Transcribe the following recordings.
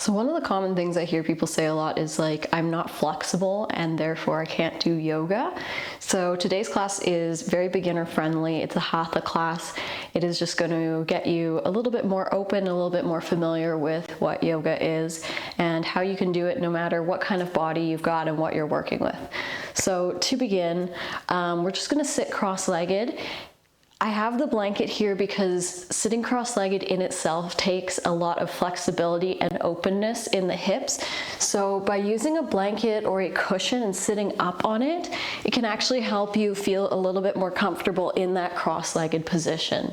So one of the common things I hear people say a lot is like, I'm not flexible and therefore I can't do yoga. So today's class is very beginner friendly. It's a Hatha class. It is just going to get you a little bit more open, a little bit more familiar with what yoga is and how you can do it no matter what kind of body you've got and what you're working with. So to begin, we're just going to sit cross-legged. I have the blanket here because sitting cross-legged in itself takes a lot of flexibility and openness in the hips. So by using a blanket or a cushion and sitting up on it, it can actually help you feel a little bit more comfortable in that cross-legged position.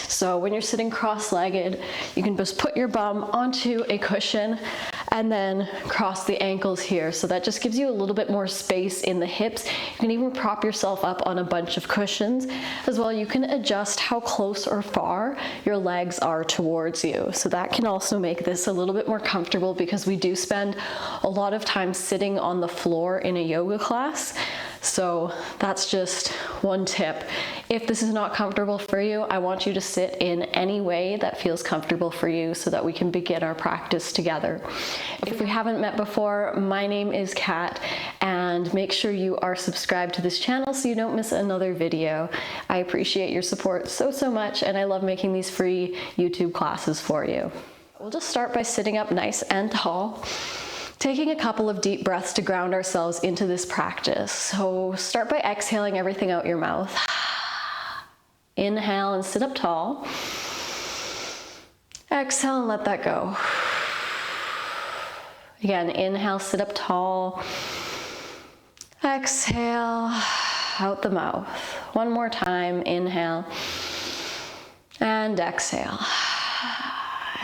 So when you're sitting cross-legged, you can just put your bum onto a cushion and then cross the ankles here. So that just gives you a little bit more space in the hips. You can even prop yourself up on a bunch of cushions as well. You can adjust how close or far your legs are towards you. So that can also make this a little bit more comfortable because we do spend a lot of time sitting on the floor in a yoga class. So that's just one tip. If this is not comfortable for you, I want you to sit in any way that feels comfortable for you so that we can begin our practice together. If we haven't met before, my name is Kat, and make sure you are subscribed to this channel so you don't miss another video. I appreciate your support so much, and I love making these free YouTube classes for you. We'll just start by sitting up nice and tall, taking a couple of deep breaths to ground ourselves into this practice. So start by exhaling everything out your mouth. Inhale and sit up tall. Exhale and let that go. Again, inhale, sit up tall. Exhale, out the mouth. One more time, inhale and exhale.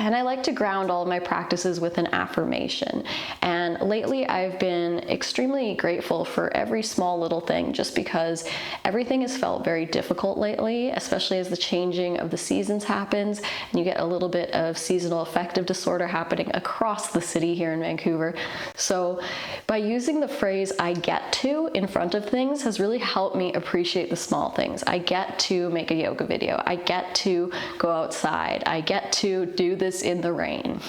And I like to ground all of my practices with an affirmation. And lately I've been extremely grateful for every small little thing just because everything has felt very difficult lately, especially as the changing of the seasons happens and you get a little bit of seasonal affective disorder happening across the city here in Vancouver. So by using the phrase "I get to" in front of things has really helped me appreciate the small things. I get to make a yoga video. I get to go outside. I get to do this in the rain.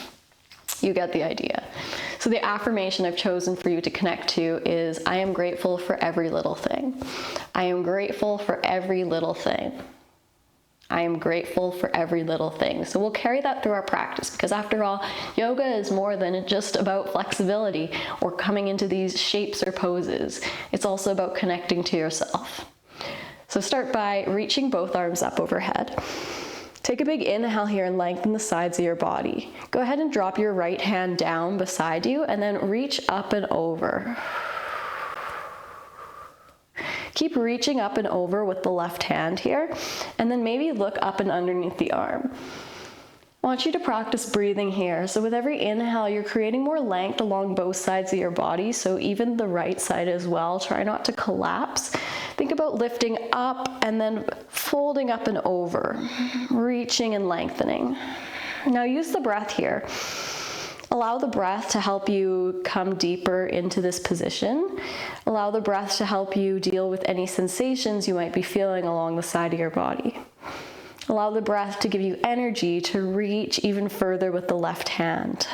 You get the idea. So the affirmation I've chosen for you to connect to is, I am grateful for every little thing. I am grateful for every little thing. I am grateful for every little thing. So we'll carry that through our practice because after all, yoga is more than just about flexibility or coming into these shapes or poses. It's also about connecting to yourself. So start by reaching both arms up overhead. Take a big inhale here and lengthen the sides of your body. Go ahead and drop your right hand down beside you and then reach up and over. Keep reaching up and over with the left hand here, and then maybe look up and underneath the arm. I want you to practice breathing here. So with every inhale, you're creating more length along both sides of your body, so even the right side as well. Try not to collapse. Think about lifting up and then folding up and over, reaching and lengthening. Now use the breath here. Allow the breath to help you come deeper into this position. Allow the breath to help you deal with any sensations you might be feeling along the side of your body. Allow the breath to give you energy to reach even further with the left hand.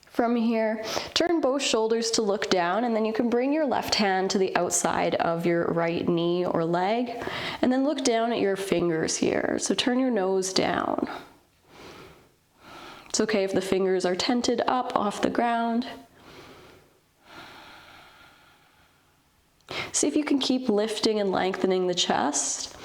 From here, turn both shoulders to look down, and then you can bring your left hand to the outside of your right knee or leg, and then look down at your fingers here. So turn your nose down. It's okay if the fingers are tented up off the ground. See if you can keep lifting and lengthening the chest.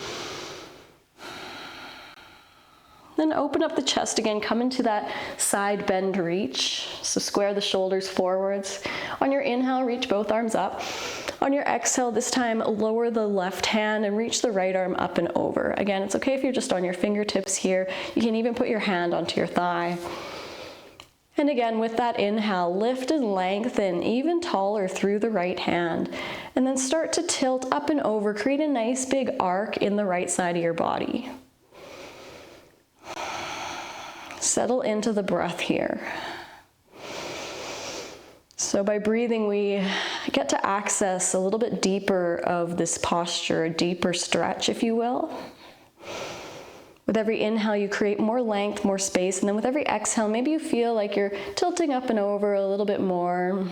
Then open up the chest again, come into that side bend reach. So square the shoulders forwards. On your inhale, reach both arms up. On your exhale, this time lower the left hand and reach the right arm up and over. Again, it's okay if you're just on your fingertips here. You can even put your hand onto your thigh. And again, with that inhale, lift and lengthen even taller through the right hand. And then start to tilt up and over. Create a nice big arc in the right side of your body. Settle into the breath here. So by breathing, we get to access a little bit deeper of this posture, a deeper stretch, if you will. With every inhale, you create more length, more space, and then with every exhale, maybe you feel like you're tilting up and over a little bit more.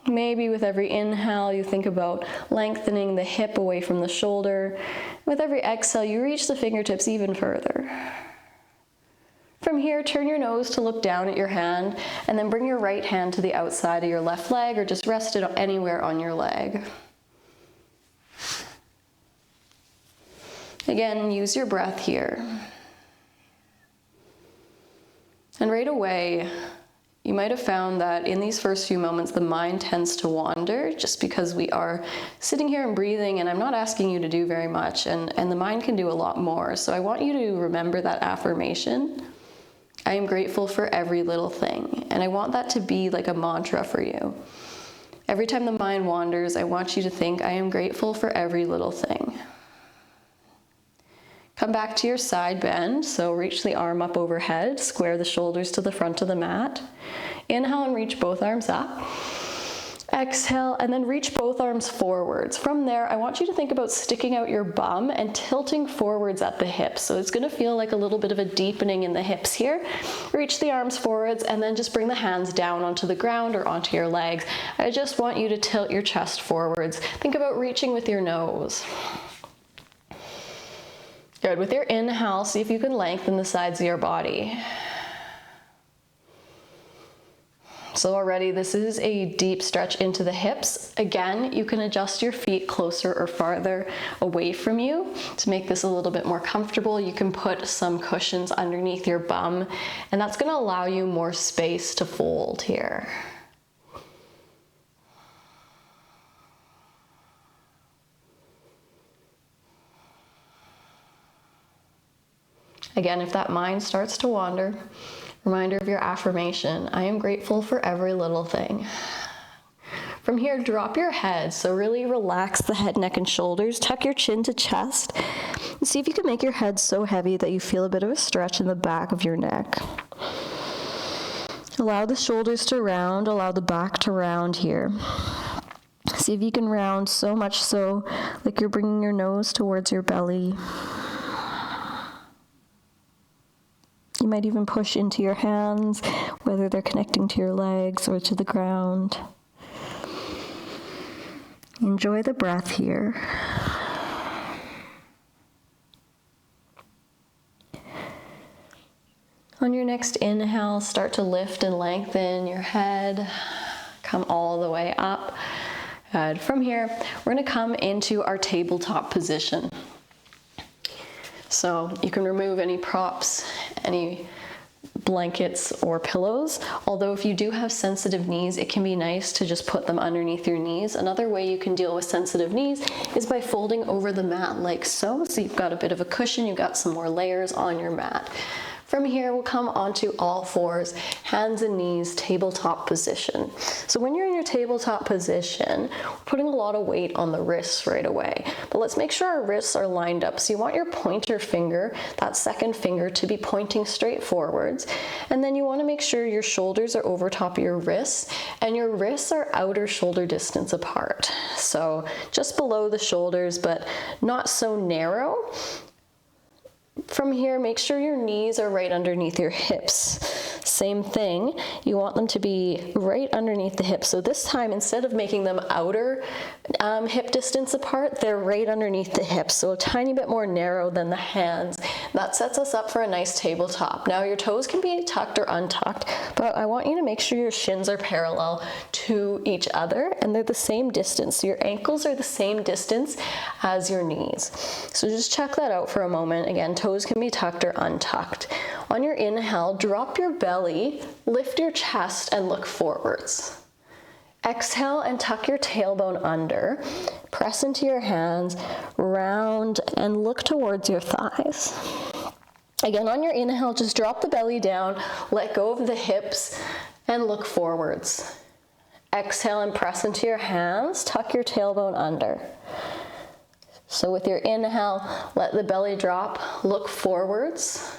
Maybe with every inhale, you think about lengthening the hip away from the shoulder. With every exhale, you reach the fingertips even further. From here, turn your nose to look down at your hand, and then bring your right hand to the outside of your left leg, or just rest it anywhere on your leg. Again, use your breath here. And right away, you might have found that in these first few moments, the mind tends to wander just because we are sitting here and breathing, and I'm not asking you to do very much, and the mind can do a lot more. So I want you to remember that affirmation. I am grateful for every little thing, and I want that to be like a mantra for you. Every time the mind wanders, I want you to think, I am grateful for every little thing. Come back to your side bend, so reach the arm up overhead, square the shoulders to the front of the mat. Inhale and reach both arms up. Exhale, and then reach both arms forwards. From there, I want you to think about sticking out your bum and tilting forwards at the hips. So it's gonna feel like a little bit of a deepening in the hips here. Reach the arms forwards, and then just bring the hands down onto the ground or onto your legs. I just want you to tilt your chest forwards. Think about reaching with your nose. Good. With your inhale, see if you can lengthen the sides of your body. So already this is a deep stretch into the hips. Again, you can adjust your feet closer or farther away from you to make this a little bit more comfortable. You can put some cushions underneath your bum, and that's going to allow you more space to fold here. Again, if that mind starts to wander, reminder of your affirmation, I am grateful for every little thing. From here, drop your head. So really relax the head, neck, and shoulders. Tuck your chin to chest. And see if you can make your head so heavy that you feel a bit of a stretch in the back of your neck. Allow the shoulders to round, allow the back to round here. See if you can round so much so like you're bringing your nose towards your belly. You might even push into your hands, whether they're connecting to your legs or to the ground. Enjoy the breath here. On your next inhale, start to lift and lengthen your head. Come all the way up. Good. From here, we're going to come into our tabletop position. So you can remove any props, any blankets or pillows. Although if you do have sensitive knees, it can be nice to just put them underneath your knees. Another way you can deal with sensitive knees is by folding over the mat like so. So you've got a bit of a cushion, you've got some more layers on your mat. From here, we'll come onto all fours, hands and knees, tabletop position. So when you're in your tabletop position, we're putting a lot of weight on the wrists right away. But let's make sure our wrists are lined up. So you want your pointer finger, that second finger, to be pointing straight forwards. And then you want to make sure your shoulders are over top of your wrists, and your wrists are outer shoulder distance apart. So just below the shoulders, but not so narrow. From here, make sure your knees are right underneath your hips. Same thing, you want them to be right underneath the hips. So this time, instead of making them outer hip distance apart, they're right underneath the hips. So a tiny bit more narrow than the hands. That sets us up for a nice tabletop. Now your toes can be tucked or untucked, but I want you to make sure your shins are parallel to each other and they're the same distance. So your ankles are the same distance as your knees. So just check that out for a moment. Again, toes can be tucked or untucked. On your inhale, drop your belly, lift your chest, and look forwards. Exhale and tuck your tailbone under. Press into your hands, round, and look towards your thighs. Again, on your inhale, just drop the belly down, let go of the hips, and look forwards. Exhale and press into your hands, tuck your tailbone under. So with your inhale, let the belly drop, look forwards.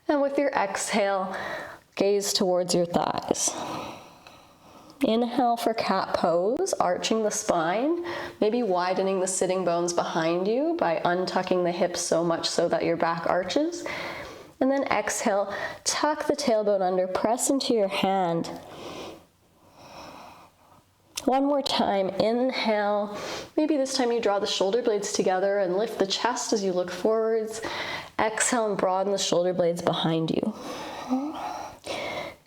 And with your exhale, gaze towards your thighs. Inhale for cat pose, arching the spine, maybe widening the sitting bones behind you by untucking the hips so much so that your back arches. And then exhale, tuck the tailbone under, press into your hand. One more time, inhale. Maybe this time you draw the shoulder blades together and lift the chest as you look forwards. Exhale and broaden the shoulder blades behind you.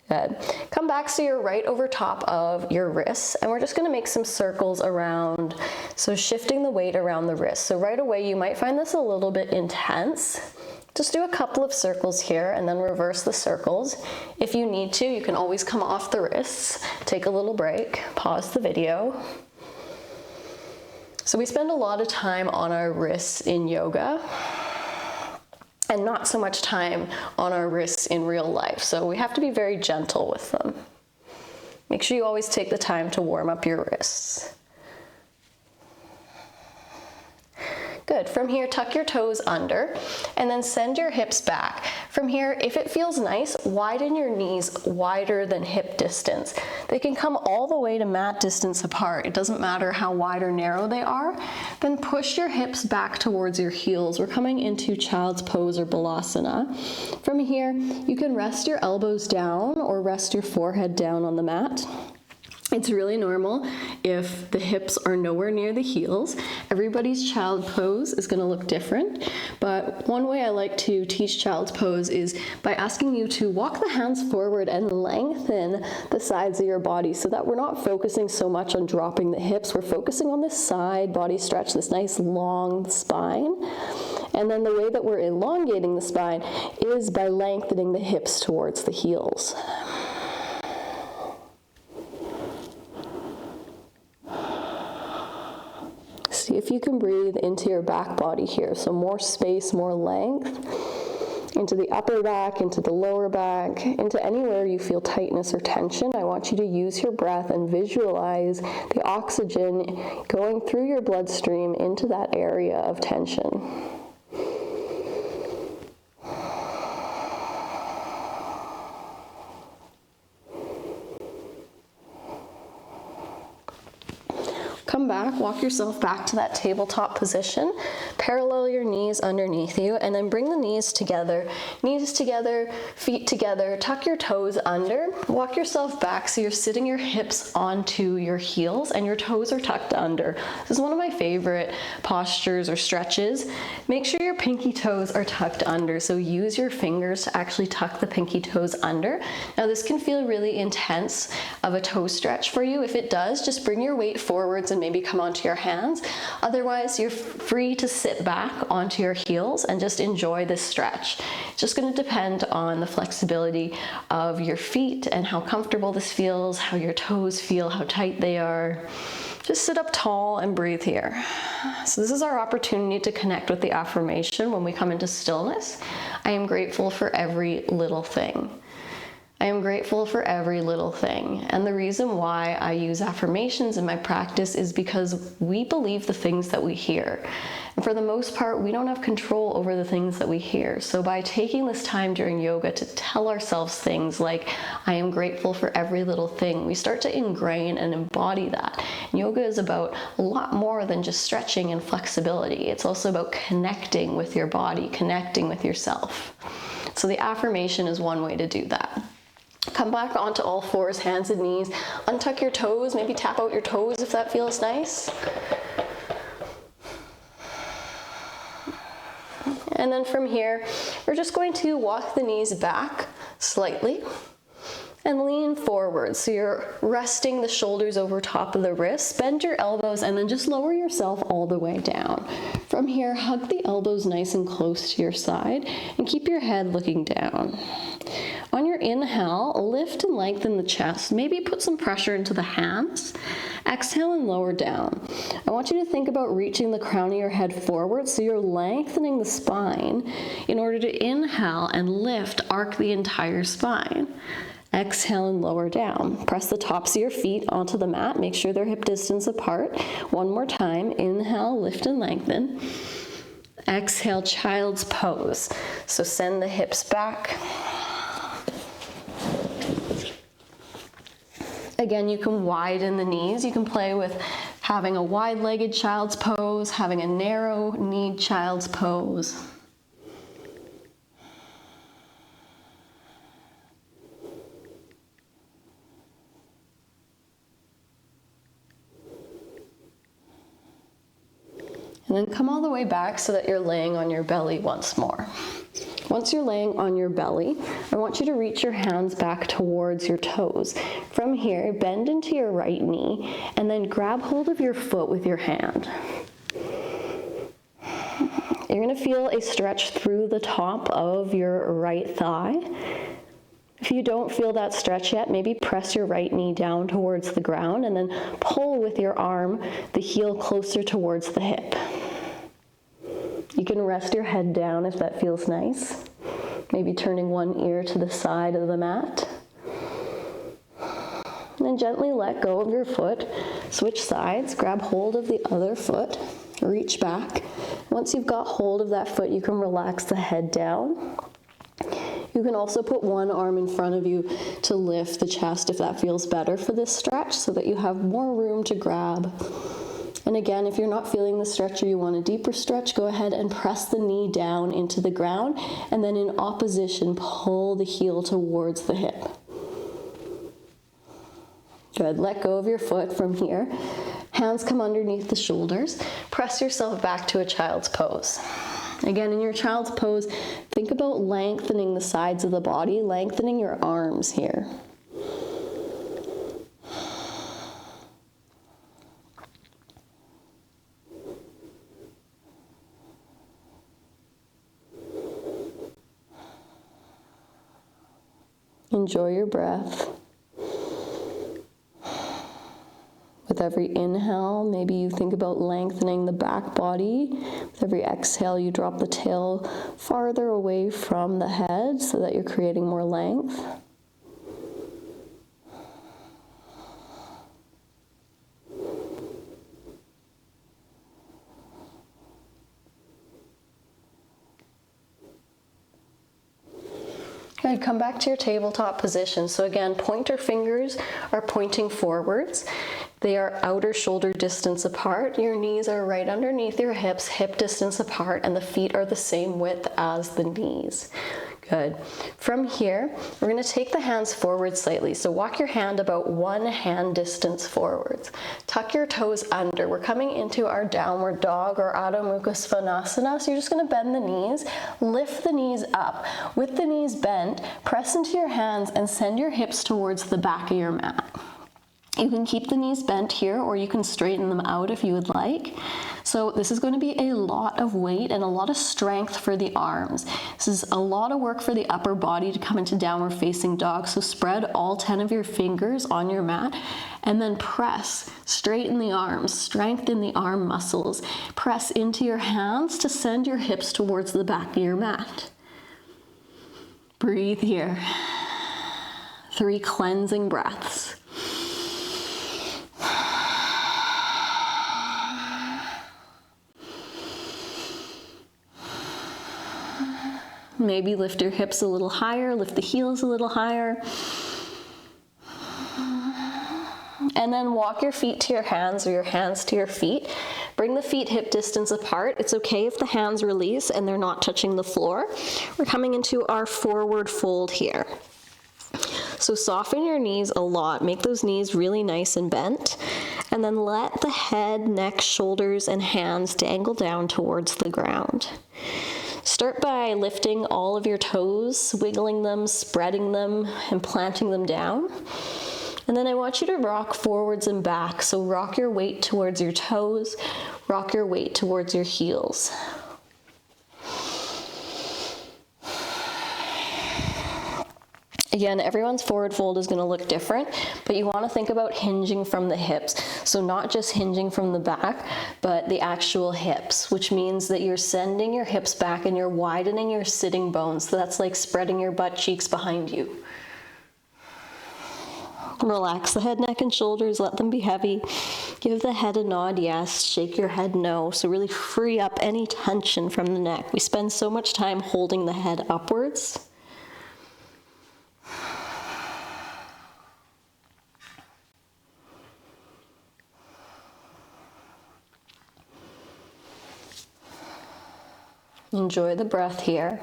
Good. Come back so you're right over top of your wrists, and we're just going to make some circles around, so shifting the weight around the wrist. So right away you might find this a little bit intense. Just do a couple of circles here and then reverse the circles. If you need to, you can always come off the wrists, take a little break, pause the video. So we spend a lot of time on our wrists in yoga, and not so much time on our wrists in real life. So we have to be very gentle with them. Make sure you always take the time to warm up your wrists. Good. From here, tuck your toes under and then send your hips back. From here, if it feels nice, widen your knees wider than hip distance. They can come all the way to mat distance apart. It doesn't matter how wide or narrow they are. Then push your hips back towards your heels. We're coming into child's pose or balasana. From here, you can rest your elbows down or rest your forehead down on the mat. It's really normal if the hips are nowhere near the heels. Everybody's child pose is going to look different, but one way I like to teach child's pose is by asking you to walk the hands forward and lengthen the sides of your body so that we're not focusing so much on dropping the hips. We're focusing on this side body stretch, this nice long spine. And then the way that we're elongating the spine is by lengthening the hips towards the heels. See if you can breathe into your back body here. So more space, more length, into the upper back, into the lower back, into anywhere you feel tightness or tension. I want you to use your breath and visualize the oxygen going through your bloodstream into that area of tension. Come back, walk yourself back to that tabletop position, parallel your knees underneath you, and then bring the knees together, feet together, tuck your toes under, walk yourself back so you're sitting your hips onto your heels and your toes are tucked under. This is one of my favorite postures or stretches. Make sure your pinky toes are tucked under, so use your fingers to actually tuck the pinky toes under. Now this can feel really intense of a toe stretch for you. If it does, just bring your weight forwards and maybe come onto your hands. Otherwise, you're free to sit back onto your heels and just enjoy this stretch. It's just going to depend on the flexibility of your feet and how comfortable this feels, how your toes feel, how tight they are. Just sit up tall and breathe here. So this is our opportunity to connect with the affirmation when we come into stillness. I am grateful for every little thing. I am grateful for every little thing. And the reason why I use affirmations in my practice is because we believe the things that we hear. And for the most part, we don't have control over the things that we hear. So by taking this time during yoga to tell ourselves things like, I am grateful for every little thing, we start to ingrain and embody that. And yoga is about a lot more than just stretching and flexibility. It's also about connecting with your body, connecting with yourself. So the affirmation is one way to do that. Come back onto all fours, hands and knees. Untuck your toes, maybe tap out your toes if that feels nice. And then from here, we're just going to walk the knees back slightly and lean forward. So you're resting the shoulders over top of the wrists, bend your elbows, and then just lower yourself all the way down. From here, hug the elbows nice and close to your side and keep your head looking down. On your inhale, lift and lengthen the chest. Maybe put some pressure into the hands. Exhale and lower down. I want you to think about reaching the crown of your head forward so you're lengthening the spine in order to inhale and lift, arc the entire spine. Exhale and lower down. Press the tops of your feet onto the mat. Make sure they're hip distance apart. One more time. Inhale, lift and lengthen. Exhale, child's pose. So send the hips back. Again, you can widen the knees. You can play with having a wide-legged child's pose, having a narrow-kneed child's pose. And then come all the way back so that you're laying on your belly once more. Once you're laying on your belly, I want you to reach your hands back towards your toes. From here, bend into your right knee and then grab hold of your foot with your hand. You're going to feel a stretch through the top of your right thigh. If you don't feel that stretch yet, maybe press your right knee down towards the ground and then pull with your arm the heel closer towards the hip. You can rest your head down if that feels nice. Maybe turning one ear to the side of the mat. And then gently let go of your foot. Switch sides, grab hold of the other foot, reach back. Once you've got hold of that foot, you can relax the head down. You can also put one arm in front of you to lift the chest if that feels better for this stretch so that you have more room to grab. And again, if you're not feeling the stretch or you want a deeper stretch, go ahead and press the knee down into the ground and then in opposition, pull the heel towards the hip. Good, let go of your foot from here. Hands come underneath the shoulders. Press yourself back to a child's pose. Again, in your child's pose, think about lengthening the sides of the body, lengthening your arms here. Enjoy your breath. With every inhale, maybe you think about lengthening the back body. With every exhale, you drop the tail farther away from the head so that you're creating more length. Good, come back to your tabletop position. So again, pointer fingers are pointing forwards. They are outer shoulder distance apart. Your knees are right underneath your hips, hip distance apart, and the feet are the same width as the knees. Good. From here, we're going to take the hands forward slightly. So walk your hand about one hand distance forwards. Tuck your toes under. We're coming into our downward dog or Adho Mukha Svanasana. So you're just going to bend the knees, lift the knees up. With the knees bent, press into your hands and send your hips towards the back of your mat. You can keep the knees bent here or you can straighten them out if you would like. So this is going to be a lot of weight and a lot of strength for the arms. This is a lot of work for the upper body to come into downward facing dog. So spread all 10 of your fingers on your mat and then press, straighten the arms, strengthen the arm muscles. Press into your hands to send your hips towards the back of your mat. Breathe here. 3 cleansing breaths. Maybe lift your hips a little higher, lift the heels a little higher. And then walk your feet to your hands or your hands to your feet. Bring the feet hip distance apart. It's okay if the hands release and they're not touching the floor. We're coming into our forward fold here. So soften your knees a lot. Make those knees really nice and bent. And then let the head, neck, shoulders, and hands dangle down towards the ground. Start by lifting all of your toes, wiggling them, spreading them, and planting them down. And then I want you to rock forwards and back. So rock your weight towards your toes, rock your weight towards your heels. Again, everyone's forward fold is going to look different, but you want to think about hinging from the hips. So not just hinging from the back, but the actual hips, which means that you're sending your hips back and you're widening your sitting bones. So that's like spreading your butt cheeks behind you. Relax the head, neck, and shoulders. Let them be heavy. Give the head a nod, yes. Shake your head, no. So really free up any tension from the neck. We spend so much time holding the head upwards. Enjoy the breath here.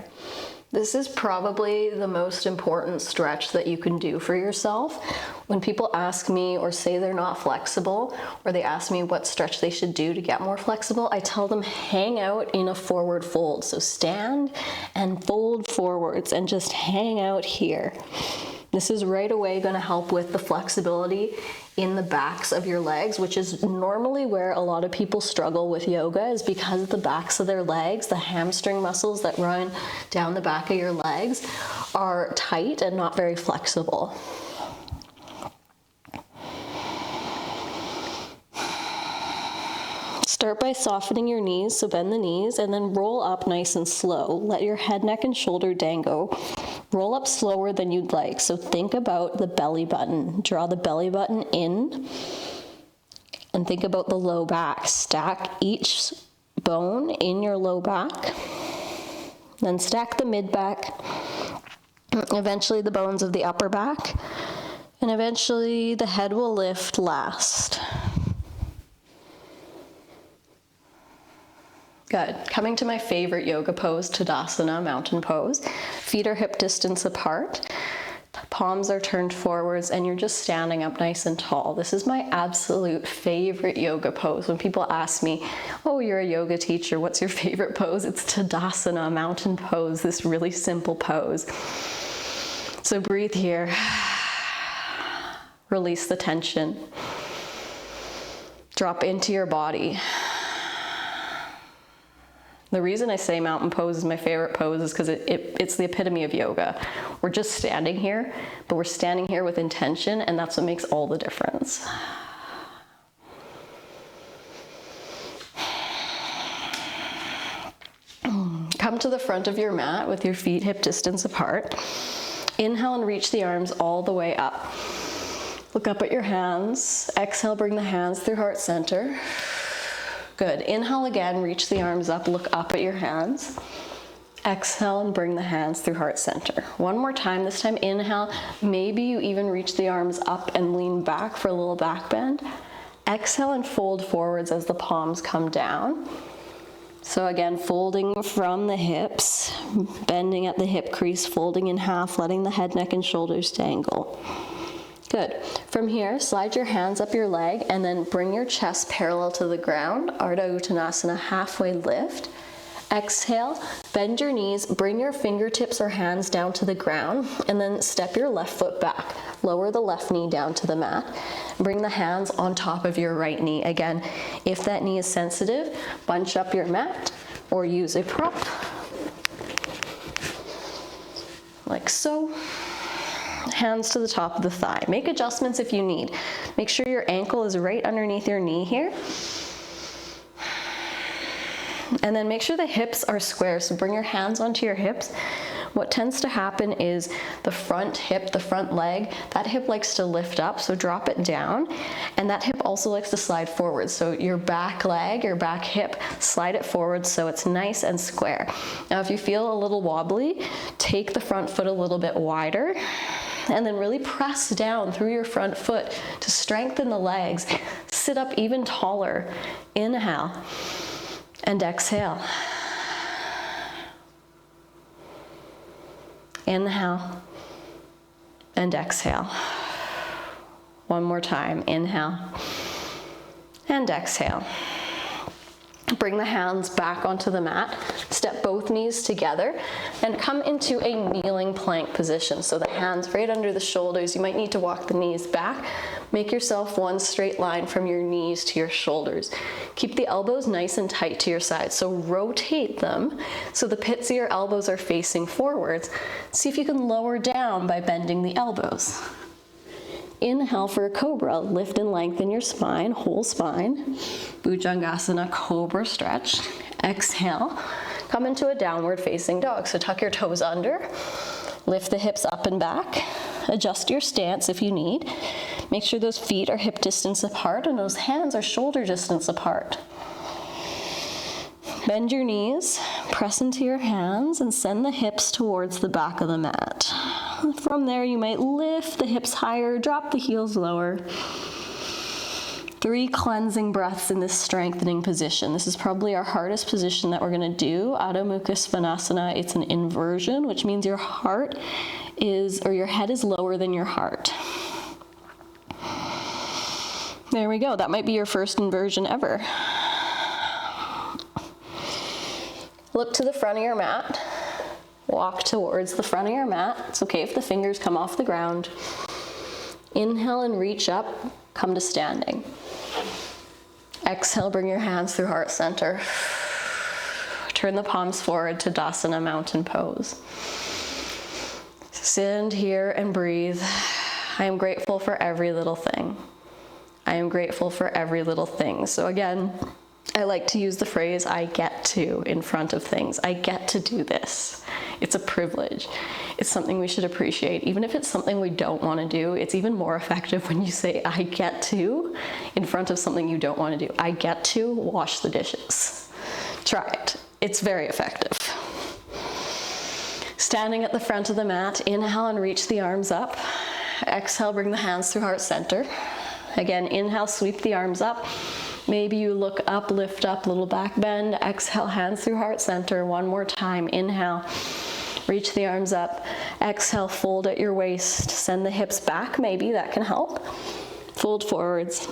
This is probably the most important stretch that you can do for yourself. When people ask me or say they're not flexible, or they ask me what stretch they should do to get more flexible, I tell them hang out in a forward fold. So stand and fold forwards and just hang out here. This is right away going to help with the flexibility in the backs of your legs, which is normally where a lot of people struggle with yoga, is because of the backs of their legs. The hamstring muscles that run down the back of your legs are tight and not very flexible. Start by softening your knees, so bend the knees, and then roll up nice and slow. Let your head, neck, and shoulder dangle. Roll up slower than you'd like, so think about the belly button. Draw the belly button in, and think about the low back. Stack each bone in your low back, then stack the mid back, eventually the bones of the upper back, and eventually the head will lift last. Good. Coming to my favorite yoga pose, Tadasana, mountain pose. Feet are hip distance apart. Palms are turned forwards, and you're just standing up nice and tall. This is my absolute favorite yoga pose. When people ask me, oh, you're a yoga teacher, what's your favorite pose? It's Tadasana, mountain pose, this really simple pose. So breathe here. Release the tension. Drop into your body. The reason I say mountain pose is my favorite pose is because it's the epitome of yoga. We're just standing here, but we're standing here with intention, and that's what makes all the difference. Come to the front of your mat with your feet hip distance apart. Inhale and reach the arms all the way up. Look up at your hands. Exhale, bring the hands through heart center. Good. Inhale again, reach the arms up, look up at your hands. Exhale and bring the hands through heart center. One more time. This time inhale. Maybe you even reach the arms up and lean back for a little back bend. Exhale and fold forwards as the palms come down. So again, folding from the hips, bending at the hip crease, folding in half, letting the head, neck, and shoulders dangle. Good. From here, slide your hands up your leg and then bring your chest parallel to the ground. Ardha Uttanasana, halfway lift. Exhale, bend your knees, bring your fingertips or hands down to the ground, and then step your left foot back. Lower the left knee down to the mat. Bring the hands on top of your right knee. Again, if that knee is sensitive, bunch up your mat or use a prop, like so. Hands to the top of the thigh. Make adjustments if you need. Make sure your ankle is right underneath your knee here. And then make sure the hips are square. So bring your hands onto your hips. What tends to happen is the front hip, the front leg, that hip likes to lift up, so drop it down. And that hip also likes to slide forward. So your back leg, your back hip, slide it forward so it's nice and square. Now if you feel a little wobbly, take the front foot a little bit wider, and then really press down through your front foot to strengthen the legs. Sit up even taller. Inhale and exhale. Inhale and exhale. One more time. Inhale and exhale. Bring the hands back onto the mat. Step both knees together and come into a kneeling plank position. So the hands right under the shoulders. You might need to walk the knees back. Make yourself one straight line from your knees to your shoulders. Keep the elbows nice and tight to your sides. So rotate them so the pits of your elbows are facing forwards. See if you can lower down by bending the elbows. Inhale for a cobra. Lift and lengthen your spine, whole spine. Bhujangasana, cobra stretch. Exhale. Come into a downward facing dog. So tuck your toes under. Lift the hips up and back. Adjust your stance if you need. Make sure those feet are hip distance apart and those hands are shoulder distance apart. Bend your knees, press into your hands, and send the hips towards the back of the mat. From there, you might lift the hips higher, drop the heels lower. 3 cleansing breaths in this strengthening position. This is probably our hardest position that we're going to do. Adho Mukha Svanasana, it's an inversion, which means your heart is, or your head is lower than your heart. There we go. That might be your first inversion ever. Look to the front of your mat. Walk towards the front of your mat. It's okay if the fingers come off the ground. Inhale and reach up, come to standing. Exhale, bring your hands through heart center. Turn the palms forward to Dasana mountain pose. Stand here and breathe. I am grateful for every little thing. I am grateful for every little thing. So again, I like to use the phrase, I get to, in front of things. I get to do this. It's a privilege. It's something we should appreciate. Even if it's something we don't want to do, it's even more effective when you say, I get to, in front of something you don't want to do. I get to wash the dishes. Try it. It's very effective. Standing at the front of the mat, inhale and reach the arms up. Exhale, bring the hands through heart center. Again, inhale, sweep the arms up. Maybe you look up, lift up, little back bend. Exhale, hands through heart center. One more time. Inhale, reach the arms up. Exhale, fold at your waist. Send the hips back, maybe that can help. Fold forwards.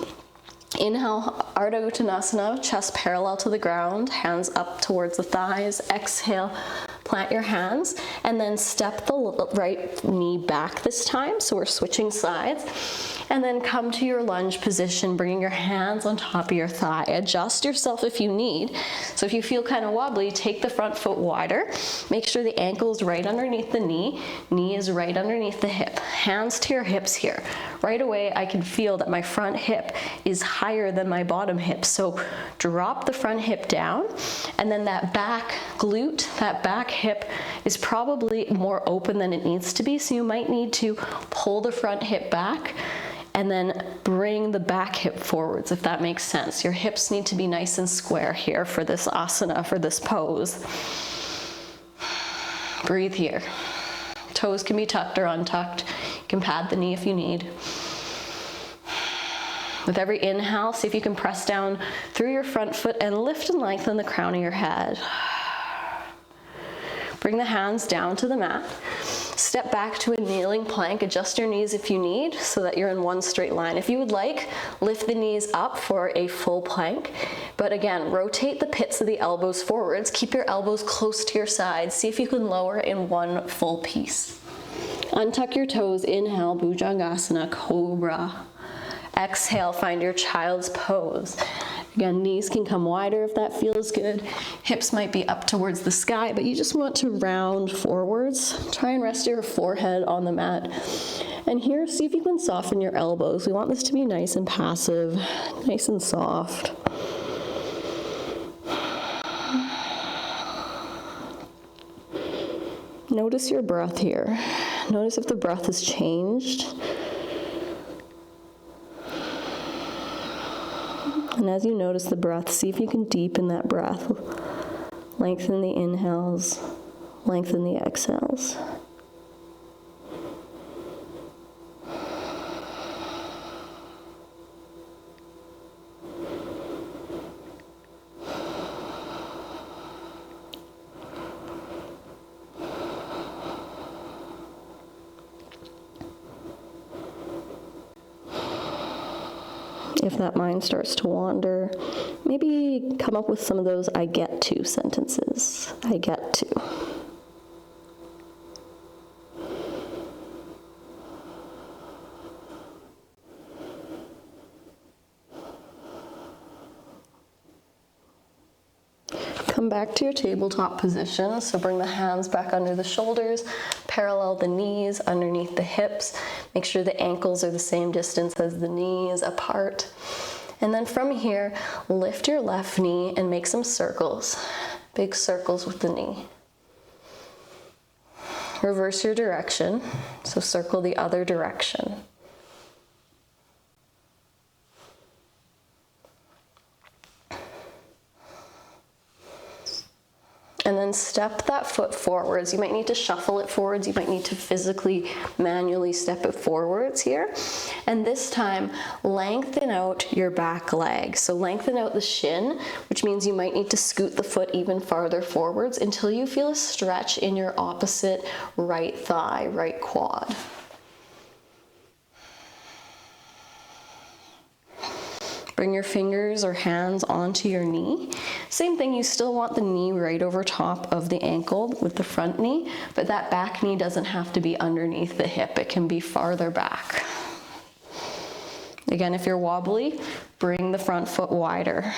Inhale, Ardha Uttanasana, chest parallel to the ground, hands up towards the thighs. Exhale, plant your hands, and then step the right knee back this time. So we're switching sides. And then come to your lunge position, bringing your hands on top of your thigh. Adjust yourself if you need. So if you feel kind of wobbly, take the front foot wider. Make sure the ankle is right underneath the knee. Knee is right underneath the hip. Hands to your hips here. Right away, I can feel that my front hip is higher than my bottom hip. So drop the front hip down, and then that back glute, that back hip is probably more open than it needs to be. So you might need to pull the front hip back and then bring the back hip forwards, if that makes sense. Your hips need to be nice and square here for this asana, for this pose. Breathe here. Toes can be tucked or untucked. You can pad the knee if you need. With every inhale, see if you can press down through your front foot and lift and lengthen the crown of your head. Bring the hands down to the mat. Step back to a kneeling plank. Adjust your knees if you need so that you're in one straight line. If you would like, lift the knees up for a full plank. But again, rotate the pits of the elbows forwards. Keep your elbows close to your sides. See if you can lower in one full piece. Untuck your toes. Inhale, Bhujangasana, Cobra. Exhale, find your child's pose. Again, knees can come wider if that feels good. Hips might be up towards the sky, but you just want to round forwards. Try and rest your forehead on the mat. And here, see if you can soften your elbows. We want this to be nice and passive, nice and soft. Notice your breath here. Notice if the breath has changed. And as you notice the breath, see if you can deepen that breath. Lengthen the inhales, lengthen the exhales. If that mind starts to wander, maybe come up with some of those I get to sentences. I get to. Come back to your tabletop position. So bring the hands back under the shoulders, parallel the knees underneath the hips. Make sure the ankles are the same distance as the knees apart. And then from here, lift your left knee and make some circles. Big circles with the knee. Reverse your direction. So circle the other direction. And then then step that foot forwards. You might need to shuffle it forwards. You might need to physically, manually step it forwards here. And this time, lengthen out your back leg. So lengthen out the shin, which means you might need to scoot the foot even farther forwards until you feel a stretch in your opposite right thigh, right quad. Bring your fingers or hands onto your knee. Same thing, you still want the knee right over top of the ankle with the front knee, but that back knee doesn't have to be underneath the hip. It can be farther back. Again, if you're wobbly, bring the front foot wider.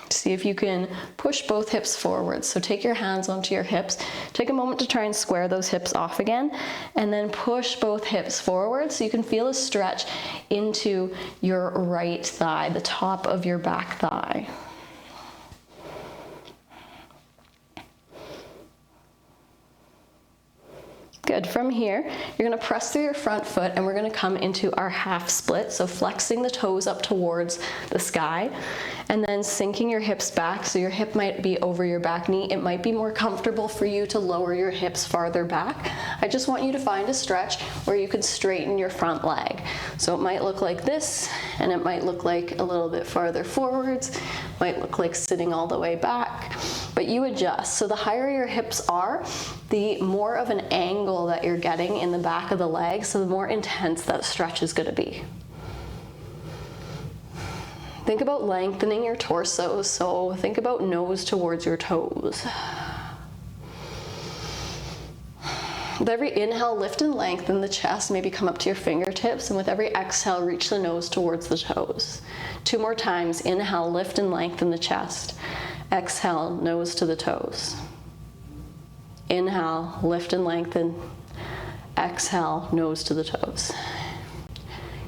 See if you can push both hips forward. So take your hands onto your hips. Take a moment to try and square those hips off again, and then push both hips forward so you can feel a stretch into your right thigh, the top of your back thigh. Good. From here, you're going to press through your front foot and we're going to come into our half split. So flexing the toes up towards the sky and then sinking your hips back. So your hip might be over your back knee. It might be more comfortable for you to lower your hips farther back. I just want you to find a stretch where you could straighten your front leg. So it might look like this, and it might look like a little bit farther forwards, might look like sitting all the way back, but you adjust. So the higher your hips are, the more of an angle that you're getting in the back of the leg, so the more intense that stretch is going to be. Think about lengthening your torso, so think about nose towards your toes. With every inhale, lift and lengthen the chest, maybe come up to your fingertips, and with every exhale, reach the nose towards the toes. 2 more times. Inhale, lift and lengthen the chest. Exhale, nose to the toes. Inhale, lift and lengthen. Exhale, nose to the toes.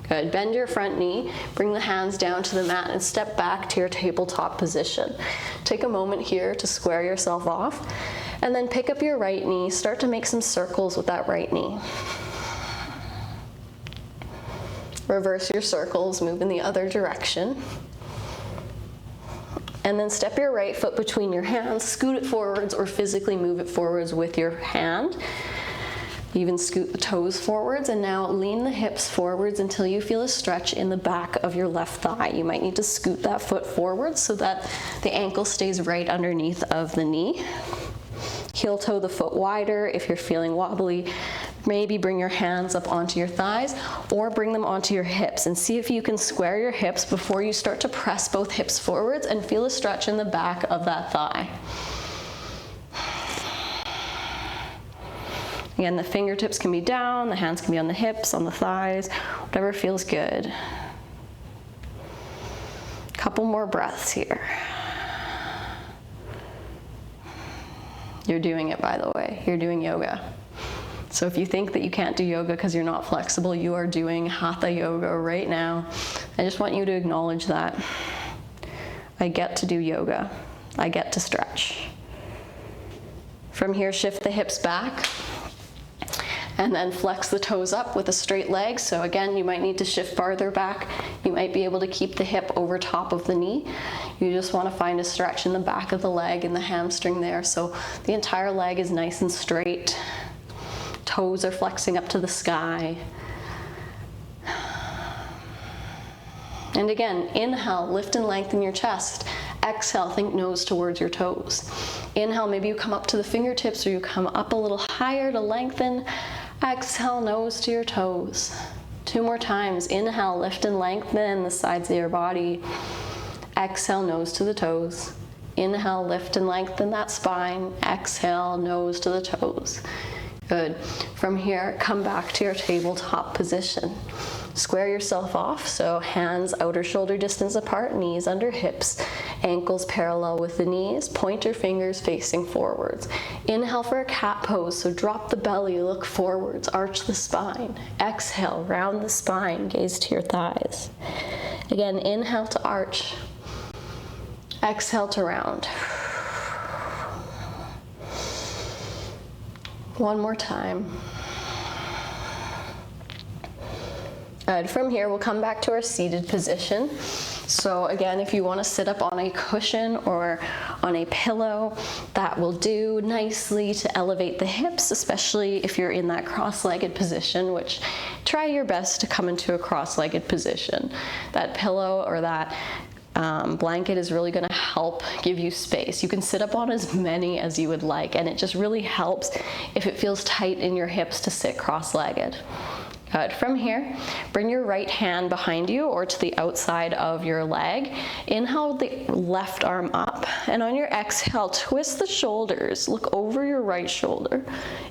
Good. Bend your front knee, bring the hands down to the mat, and step back to your tabletop position. Take a moment here to square yourself off, and then pick up your right knee. Start to make some circles with that right knee. Reverse your circles, move in the other direction. And then step your right foot between your hands, scoot it forwards or physically move it forwards with your hand. Even scoot the toes forwards, and now lean the hips forwards until you feel a stretch in the back of your left thigh. You might need to scoot that foot forward so that the ankle stays right underneath of the knee. Heel toe the foot wider. If you're feeling wobbly, maybe bring your hands up onto your thighs or bring them onto your hips, and see if you can square your hips before you start to press both hips forwards and feel a stretch in the back of that thigh. Again, the fingertips can be down, the hands can be on the hips, on the thighs, whatever feels good. Couple more breaths here. You're doing it, by the way. You're doing yoga. So if you think that you can't do yoga because you're not flexible, you are doing Hatha Yoga right now. I just want you to acknowledge that. I get to do yoga. I get to stretch. From here, shift the hips back. And then flex the toes up with a straight leg. So again, you might need to shift farther back. You might be able to keep the hip over top of the knee. You just want to find a stretch in the back of the leg and the hamstring there, so the entire leg is nice and straight. Toes are flexing up to the sky. And again, inhale, lift and lengthen your chest. Exhale, think nose towards your toes. Inhale, maybe you come up to the fingertips or you come up a little higher to lengthen. Exhale, nose to your toes. 2 more times. Inhale, lift and lengthen the sides of your body. Exhale, nose to the toes. Inhale, lift and lengthen that spine. Exhale, nose to the toes. Good. From here, come back to your tabletop position. Square yourself off, so hands outer shoulder distance apart, knees under hips, ankles parallel with the knees, pointer fingers facing forwards. Inhale for a cat pose, so drop the belly, look forwards, arch the spine. Exhale, round the spine, gaze to your thighs. Again, inhale to arch, exhale to round. One more time. Good. From here, we'll come back to our seated position. So again, if you want to sit up on a cushion or on a pillow, that will do nicely to elevate the hips, especially if you're in that cross-legged position, which try your best to come into a cross-legged position. That pillow or that blanket is really going to help give you space. You can sit up on as many as you would like, and it just really helps if it feels tight in your hips to sit cross-legged. Good. From here, bring your right hand behind you or to the outside of your leg. Inhale the left arm up, and on your exhale, twist the shoulders. Look over your right shoulder.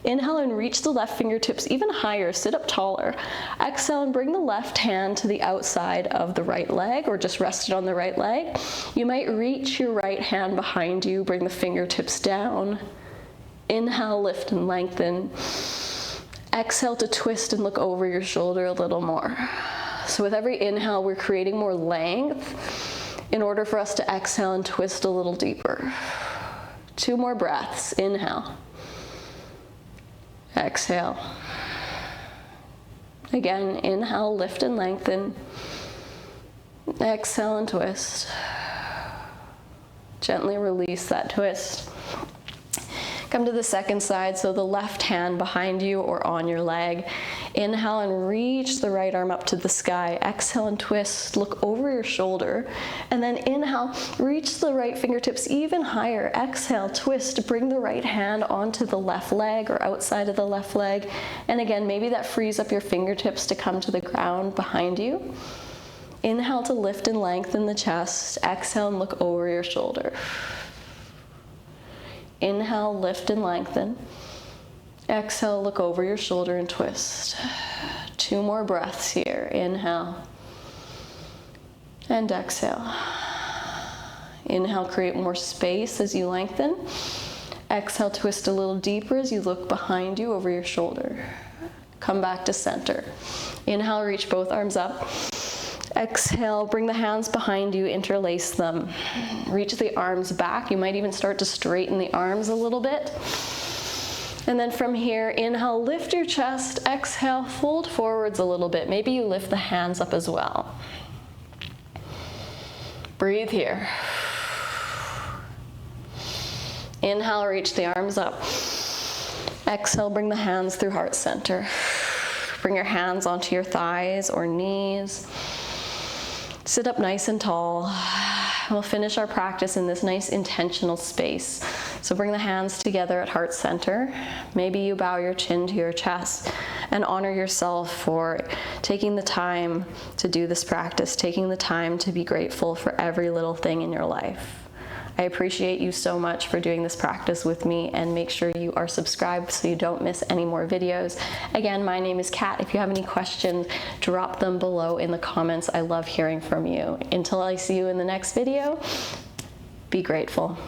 Inhale and reach the left fingertips even higher. Sit up taller. Exhale and bring the left hand to the outside of the right leg, or just rest it on the right leg. You might reach your right hand behind you. Bring the fingertips down. Inhale, lift and lengthen. Exhale to twist and look over your shoulder a little more. So with every inhale, we're creating more length in order for us to exhale and twist a little deeper. 2 more breaths. Inhale. Exhale. Again, inhale, lift and lengthen. Exhale and twist. Gently release that twist. Come to the second side, so the left hand behind you or on your leg. Inhale and reach the right arm up to the sky. Exhale and twist, look over your shoulder. And then inhale, reach the right fingertips even higher. Exhale, twist, bring the right hand onto the left leg or outside of the left leg. And again, maybe that frees up your fingertips to come to the ground behind you. Inhale to lift and lengthen the chest. Exhale and look over your shoulder. Inhale, lift and lengthen. Exhale, look over your shoulder and twist. 2 more breaths here. Inhale and exhale. Inhale, create more space as you lengthen. Exhale, twist a little deeper as you look behind you over your shoulder. Come back to center. Inhale, reach both arms up. Exhale, bring the hands behind you, interlace them. Reach the arms back. You might even start to straighten the arms a little bit. And then from here, inhale, lift your chest. Exhale, fold forwards a little bit. Maybe you lift the hands up as well. Breathe here. Inhale, reach the arms up. Exhale, bring the hands through heart center. Bring your hands onto your thighs or knees. Sit up nice and tall. We'll finish our practice in this nice intentional space. So bring the hands together at heart center. Maybe you bow your chin to your chest and honor yourself for taking the time to do this practice, taking the time to be grateful for every little thing in your life. I appreciate you so much for doing this practice with me, and make sure you are subscribed so you don't miss any more videos. Again, my name is Kat. If you have any questions, drop them below in the comments. I love hearing from you. Until I see you in the next video, be grateful.